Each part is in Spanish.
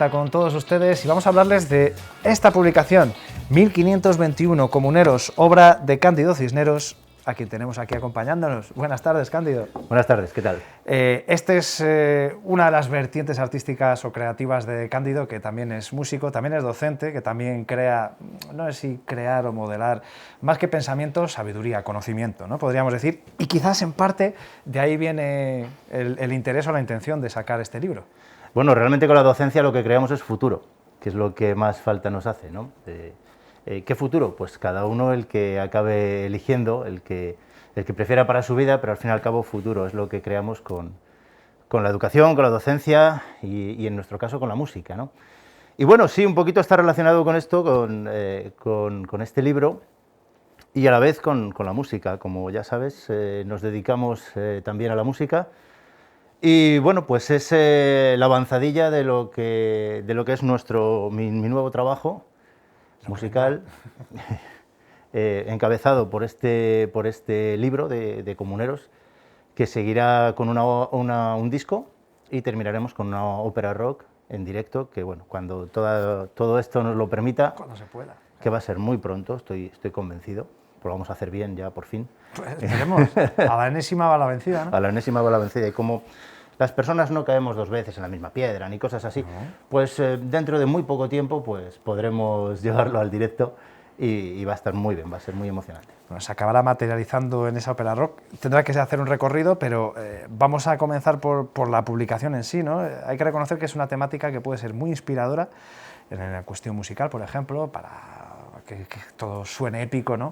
está con todos ustedes y vamos a hablarles de esta publicación, 1521 Comuneros, obra de Cándido Cisneros, a quien tenemos aquí acompañándonos. Buenas tardes, Cándido. Buenas tardes, ¿qué tal? Esta es una de las vertientes artísticas o creativas de Cándido, que también es músico, también es docente, que también crea, no sé si crear o modelar, más que pensamiento, sabiduría, conocimiento, ¿no? Podríamos decir, y quizás en parte de ahí viene el interés o la intención de sacar este libro. Bueno, realmente con la docencia lo que creamos es futuro, que es lo que más falta nos hace, ¿no? ¿Qué futuro? Pues cada uno el que acabe eligiendo, el que prefiera para su vida, pero al fin y al cabo futuro es lo que creamos con la educación, con la docencia y en nuestro caso con la música, ¿no? Y bueno, sí, un poquito está relacionado con esto, con este libro y a la vez con la música. Como ya sabes, nos dedicamos también a la música. Y bueno, pues es la avanzadilla de lo que es mi nuevo trabajo musical, encabezado por este libro de Comuneros, que seguirá con un disco y terminaremos con una ópera rock en directo, que bueno, cuando todo esto nos lo permita, Cuando se pueda. que va a ser muy pronto, estoy convencido, lo vamos a hacer bien ya por fin. Pues esperemos, a la enésima va la vencida, ¿no? A la enésima va la vencida, y como las personas no caemos dos veces en la misma piedra, ni cosas así, pues dentro de muy poco tiempo pues podremos llevarlo al directo y va a estar muy bien, va a ser muy emocionante. Bueno, se acabará materializando en esa ópera rock. Tendrá que hacer un recorrido, pero vamos a comenzar por la publicación en sí, ¿no? Hay que reconocer que es una temática que puede ser muy inspiradora en la cuestión musical, por ejemplo, para que todo suene épico, ¿no?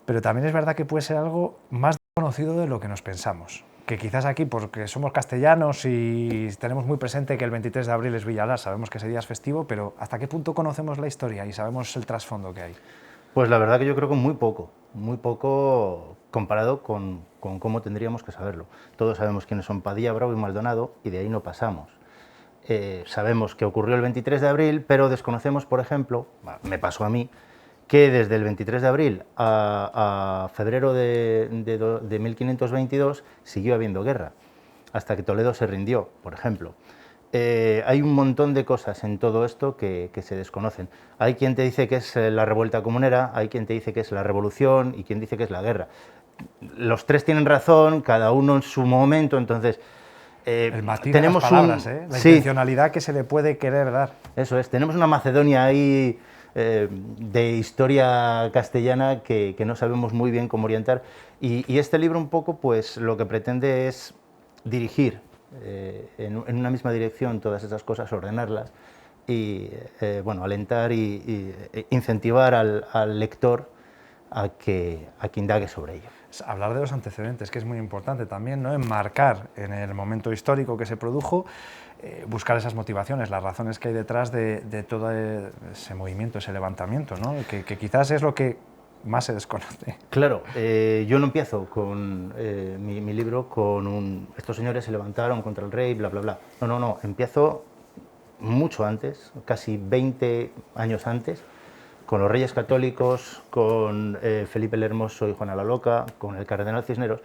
Pero también es verdad que puede ser algo más conocido de lo que nos pensamos. Que quizás aquí, porque somos castellanos y tenemos muy presente que el 23 de abril es Villalar, sabemos que ese día es festivo, pero ¿hasta qué punto conocemos la historia y sabemos el trasfondo que hay? Pues la verdad que yo creo que muy poco comparado con cómo tendríamos que saberlo. Todos sabemos quiénes son Padilla, Bravo y Maldonado, y de ahí no pasamos. Sabemos que ocurrió el 23 de abril, pero desconocemos, por ejemplo, me pasó a mí, que desde el 23 de abril a febrero de 1522 siguió habiendo guerra, hasta que Toledo se rindió, por ejemplo. Hay un montón de cosas en todo esto que se desconocen. Hay quien te dice que es la revuelta comunera, hay quien te dice que es la revolución y quien dice que es la guerra. Los tres tienen razón, cada uno en su momento, entonces... el matiz de las palabras, la intencionalidad que se le puede querer dar. Eso es, tenemos una Macedonia ahí de historia castellana que no sabemos muy bien cómo orientar, y este libro un poco pues lo que pretende es dirigir en una misma dirección todas esas cosas, ordenarlas y bueno, alentar y incentivar al lector a que indague sobre ello. Hablar de los antecedentes, que es muy importante también, ¿no? Enmarcar en el momento histórico que se produjo, buscar esas motivaciones, las razones que hay detrás de todo ese movimiento, ese levantamiento, ¿no? Que quizás es lo que más se desconoce. Claro, yo no empiezo con mi libro con estos señores se levantaron contra el rey, bla, bla, bla. No, empiezo mucho antes, casi 20 años antes, con los Reyes Católicos, con Felipe el Hermoso y Juana la Loca, con el Cardenal Cisneros,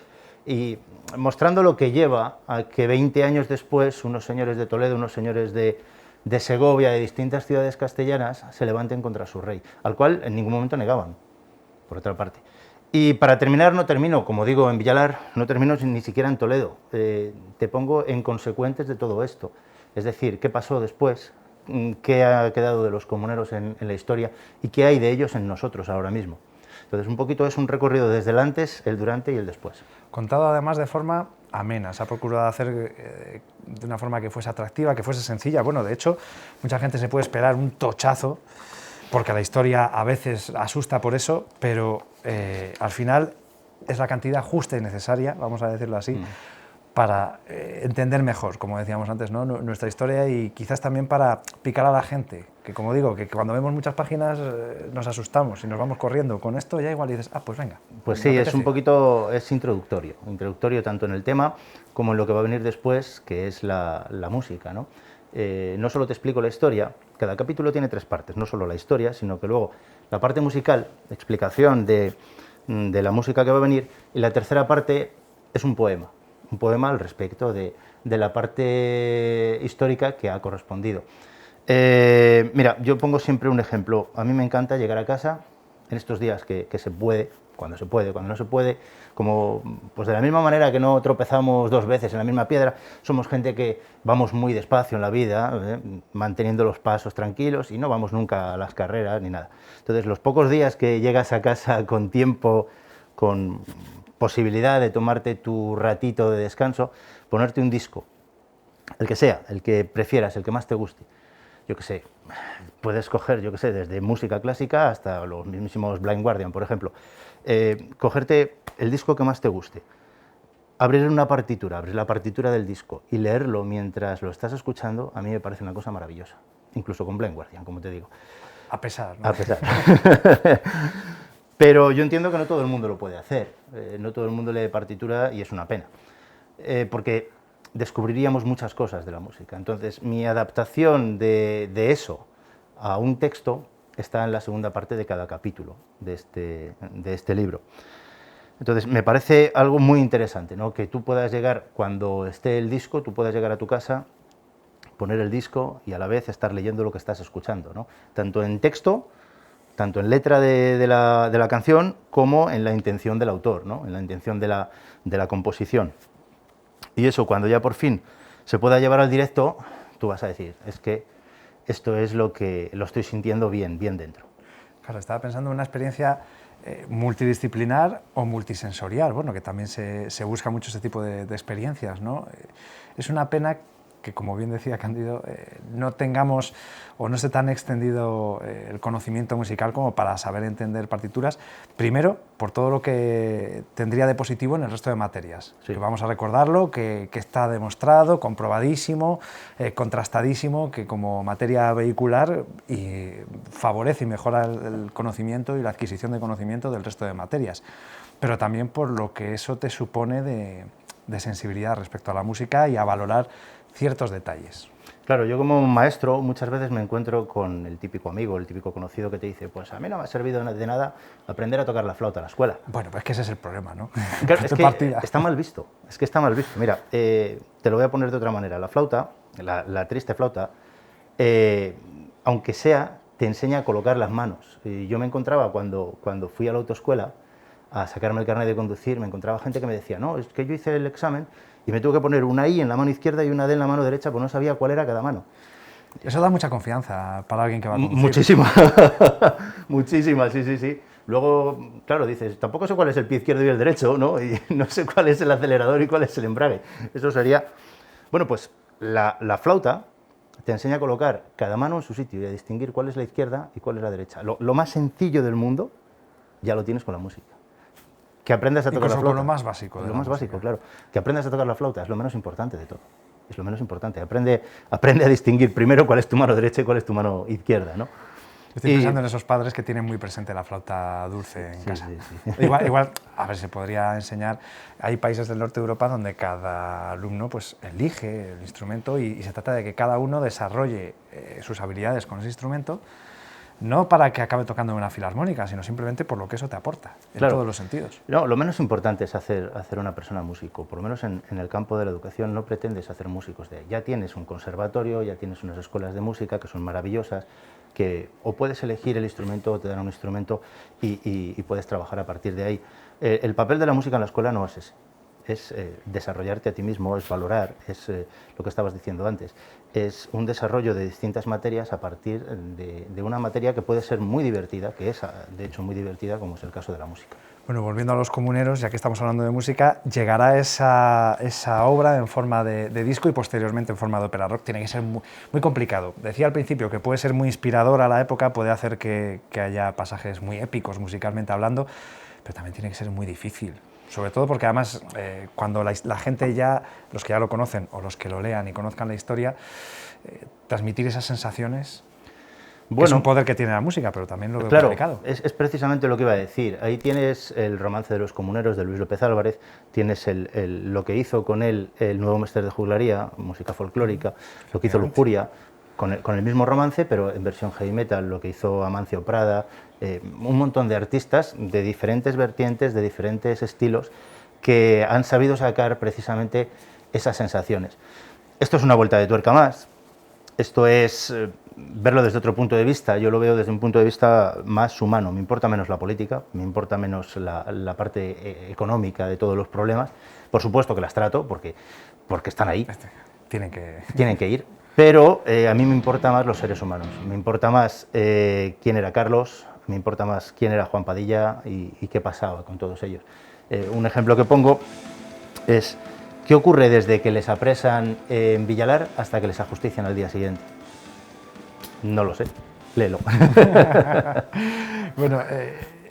y mostrando lo que lleva a que 20 años después unos señores de Toledo, unos señores de Segovia, de distintas ciudades castellanas, se levanten contra su rey, al cual en ningún momento negaban, por otra parte. Y para terminar, no termino, como digo, en Villalar, no termino ni siquiera en Toledo, te pongo en consecuentes de todo esto, es decir, qué pasó después, qué ha quedado de los comuneros en la historia y qué hay de ellos en nosotros ahora mismo. Entonces, un poquito es un recorrido desde el antes, el durante y el después. Contado además de forma amena, se ha procurado hacer de una forma que fuese atractiva, que fuese sencilla. Bueno, de hecho, mucha gente se puede esperar un tochazo, porque la historia a veces asusta por eso, pero al final es la cantidad justa y necesaria, vamos a decirlo así, para entender mejor, como decíamos antes, ¿no? Nuestra historia, y quizás también para picar a la gente, que como digo, que cuando vemos muchas páginas nos asustamos y nos vamos corriendo. Con esto ya igual dices, pues venga. Pues sí, es un poquito, es introductorio tanto en el tema como en lo que va a venir después, que es la música, ¿no? No solo te explico la historia, cada capítulo tiene 3 partes, no solo la historia, sino que luego la parte musical, explicación de la música que va a venir, y la tercera parte es un poema. un poema al respecto de la parte histórica que ha correspondido. Mira, yo pongo siempre un ejemplo. A mí me encanta llegar a casa en estos días que se puede, cuando no se puede, como pues de la misma manera que no tropezamos 2 veces en la misma piedra, somos gente que vamos muy despacio en la vida, manteniendo los pasos tranquilos y no vamos nunca a las carreras ni nada. Entonces, los pocos días que llegas a casa con tiempo, con posibilidad de tomarte tu ratito de descanso, ponerte un disco, el que sea, el que prefieras, el que más te guste. Yo qué sé, puedes coger, yo qué sé, desde música clásica hasta los mismísimos Blind Guardian, por ejemplo. Cogerte el disco que más te guste, abrir una partitura, abrir la partitura del disco y leerlo mientras lo estás escuchando, a mí me parece una cosa maravillosa, incluso con Blind Guardian, como te digo. A pesar, ¿no? A pesar. Pero yo entiendo que no todo el mundo lo puede hacer, no todo el mundo lee partitura y es una pena, porque descubriríamos muchas cosas de la música. Entonces, mi adaptación de eso a un texto está en la segunda parte de cada capítulo de este libro. Entonces, me parece algo muy interesante, ¿no? Que tú puedas llegar, cuando esté el disco, tú puedas llegar a tu casa, poner el disco y a la vez estar leyendo lo que estás escuchando, ¿no? Tanto en texto, tanto en letra de la canción, como en la intención del autor, ¿no? En la intención de la composición. Y eso, cuando ya por fin se pueda llevar al directo, tú vas a decir, es que esto es lo que lo estoy sintiendo bien dentro. Claro, estaba pensando en una experiencia multidisciplinar o multisensorial, bueno, que también se busca mucho ese tipo de experiencias, ¿no? Es una pena que, como bien decía Cándido, no tengamos o no esté tan extendido el conocimiento musical como para saber entender partituras, primero por todo lo que tendría de positivo en el resto de materias, sí. Que vamos a recordarlo, que está demostrado, comprobadísimo, contrastadísimo, que como materia vehicular y favorece y mejora el conocimiento y la adquisición de conocimiento del resto de materias, pero también por lo que eso te supone de sensibilidad respecto a la música y a valorar ciertos detalles. Claro, yo como maestro muchas veces me encuentro con el típico amigo, el típico conocido que te dice, pues a mí no me ha servido de nada aprender a tocar la flauta en la escuela. Bueno, pues que ese es el problema, ¿no? Claro, es que está mal visto, Mira, te lo voy a poner de otra manera. La flauta, la triste flauta, aunque sea, te enseña a colocar las manos. Y yo me encontraba cuando fui a la autoescuela a sacarme el carnet de conducir, me encontraba gente que me decía, no, es que yo hice el examen y me tuve que poner una I en la mano izquierda y una D en la mano derecha, pues no sabía cuál era cada mano. Eso da mucha confianza para alguien que va a conducir. Muchísima, muchísima, sí. Luego, claro, dices, tampoco sé cuál es el pie izquierdo y el derecho, ¿no? Y no sé cuál es el acelerador y cuál es el embrague. Eso sería... Bueno, pues la flauta te enseña a colocar cada mano en su sitio y a distinguir cuál es la izquierda y cuál es la derecha. Lo más sencillo del mundo ya lo tienes con la música. Que aprendas a tocar la flauta. Con lo más básico. Lo más básico, claro. Que aprendas a tocar la flauta es lo menos importante de todo. Es lo menos importante. Aprende a distinguir primero cuál es tu mano derecha y cuál es tu mano izquierda, ¿no? Estoy pensando en esos padres que tienen muy presente la flauta dulce en casa. Sí. Igual, a ver, se podría enseñar. Hay países del norte de Europa donde cada alumno pues, elige el instrumento y se trata de que cada uno desarrolle sus habilidades con ese instrumento, no para que acabe tocando en una filarmónica, sino simplemente por lo que eso te aporta, en todos los sentidos. No, lo menos importante es hacer una persona músico. Por lo menos en el campo de la educación no pretendes hacer músicos de ahí. Ya tienes un conservatorio, ya tienes unas escuelas de música que son maravillosas, que o puedes elegir el instrumento o te dan un instrumento y puedes trabajar a partir de ahí. El papel de la música en la escuela no es ese. Es desarrollarte a ti mismo, es valorar, es lo que estabas diciendo antes, es un desarrollo de distintas materias a partir de una materia que puede ser muy divertida, que es de hecho muy divertida, como es el caso de la música. Bueno, volviendo a Los Comuneros, ya que estamos hablando de música, llegará esa obra en forma de disco y posteriormente en forma de ópera rock. Tiene que ser muy complicado. Decía al principio que puede ser muy inspirador a la época, puede hacer que haya pasajes muy épicos musicalmente hablando, pero también tiene que ser muy difícil. Sobre todo porque además cuando la gente ya, los que ya lo conocen o los que lo lean y conozcan la historia, transmitir esas sensaciones, bueno, es un poder que tiene la música, pero también lo veo complicado. Es precisamente lo que iba a decir. Ahí tienes el romance de Los Comuneros de Luis López Álvarez, tienes lo que hizo con él el nuevo Mestre de Juglaría, música folclórica, lo que hizo Lujuria, con el mismo romance, pero en versión heavy metal, lo que hizo Amancio Prada, un montón de artistas de diferentes vertientes, de diferentes estilos, que han sabido sacar precisamente esas sensaciones. Esto es una vuelta de tuerca más, esto es verlo desde otro punto de vista. Yo lo veo desde un punto de vista más humano. Me importa menos la política, me importa menos la parte económica de todos los problemas. Por supuesto que las trato porque están ahí, tienen que ir, pero a mí me importa más los seres humanos. Me importa más quién era Carlos, me importa más quién era Juan Padilla y qué pasaba con todos ellos. Un ejemplo que pongo es qué ocurre desde que les apresan en Villalar hasta que les ajustician al día siguiente. No lo sé, léelo. Bueno,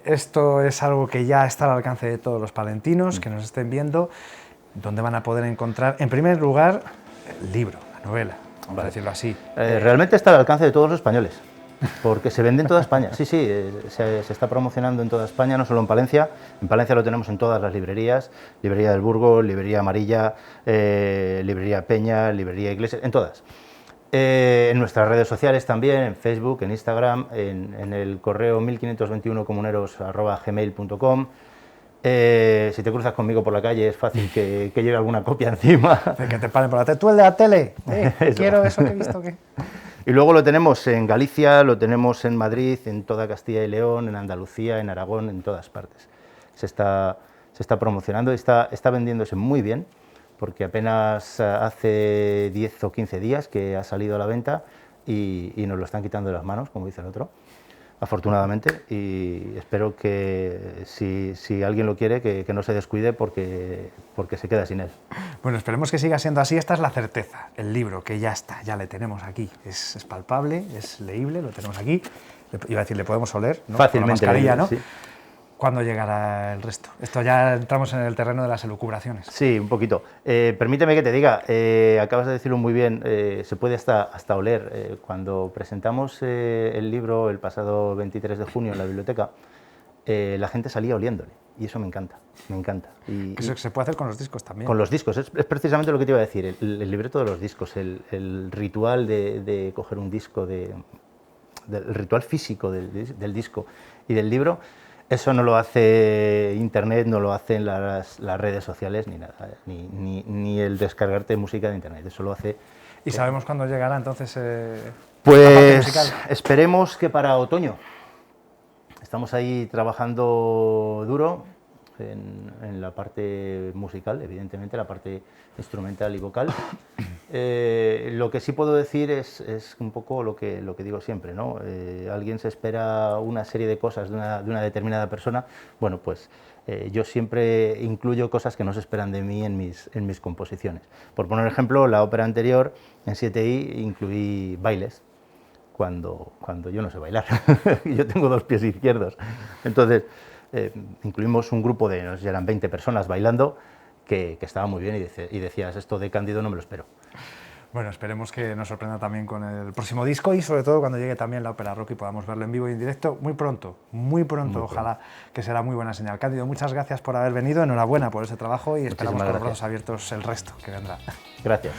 esto es algo que ya está al alcance de todos los palentinos que nos estén viendo, donde van a poder encontrar, en primer lugar, el libro, la novela, vamos a decirlo así. Realmente está al alcance de todos los españoles, porque se vende en toda España. Sí, se está promocionando en toda España, no solo en Palencia. En Palencia lo tenemos en todas las librerías, Librería del Burgo, Librería Amarilla, Librería Peña, Librería Iglesias, en todas. En nuestras redes sociales también, en Facebook, en Instagram, en el correo 1521comuneros@gmail.com. Si te cruzas conmigo por la calle es fácil que lleve alguna copia encima. Que te paren por la tele. Tú el de la tele, quiero eso que he visto que... Y luego lo tenemos en Galicia, lo tenemos en Madrid, en toda Castilla y León, en Andalucía, en Aragón, en todas partes. Se está promocionando y está vendiéndose muy bien, porque apenas hace 10 o 15 días que ha salido a la venta y nos lo están quitando de las manos, como dice el otro, afortunadamente, y espero que si alguien lo quiere, que no se descuide porque se queda sin él. Bueno, esperemos que siga siendo así. Esta es la certeza, el libro, que ya está, ya le tenemos aquí. Es palpable, es leíble, lo tenemos aquí. Iba a decir, le podemos oler, ¿no? Fácilmente. Con la mascarilla, ¿no? Sí. ¿Cuándo llegará el resto? Esto ya entramos en el terreno de las elucubraciones. Sí, un poquito. Permíteme que te diga, acabas de decirlo muy bien, se puede hasta oler. Cuando presentamos el libro el pasado 23 de junio en la biblioteca, la gente salía oliéndole y eso me encanta, me encanta. Eso se puede hacer con los discos también. Con los discos, es precisamente lo que te iba a decir, el libreto de los discos, el ritual de coger un disco, el ritual físico del disco y del libro. Eso no lo hace Internet, no lo hacen las redes sociales, ni nada, ni el descargarte música de Internet, eso lo hace... ¿Y sabemos cuándo llegará entonces pues esperemos que para otoño. Estamos ahí trabajando duro en la parte musical, evidentemente, la parte instrumental y vocal. Lo que sí puedo decir es un poco lo que digo siempre, ¿no? Alguien se espera una serie de cosas de una determinada persona, bueno, pues yo siempre incluyo cosas que no se esperan de mí en mis composiciones. Por poner ejemplo, la ópera anterior, en 7i, incluí bailes, cuando yo no sé bailar, yo tengo 2 pies izquierdos. Entonces, incluimos un grupo de, no sé, eran 20 personas bailando, que estaba muy bien y decías, esto de Cándido no me lo espero. Bueno, esperemos que nos sorprenda también con el próximo disco y sobre todo cuando llegue también la ópera rock y podamos verlo en vivo y en directo muy pronto, ojalá, que será muy buena señal. Cándido, muchas gracias por haber venido, enhorabuena por ese trabajo y esperamos con los brazos abiertos el resto que vendrá. Gracias.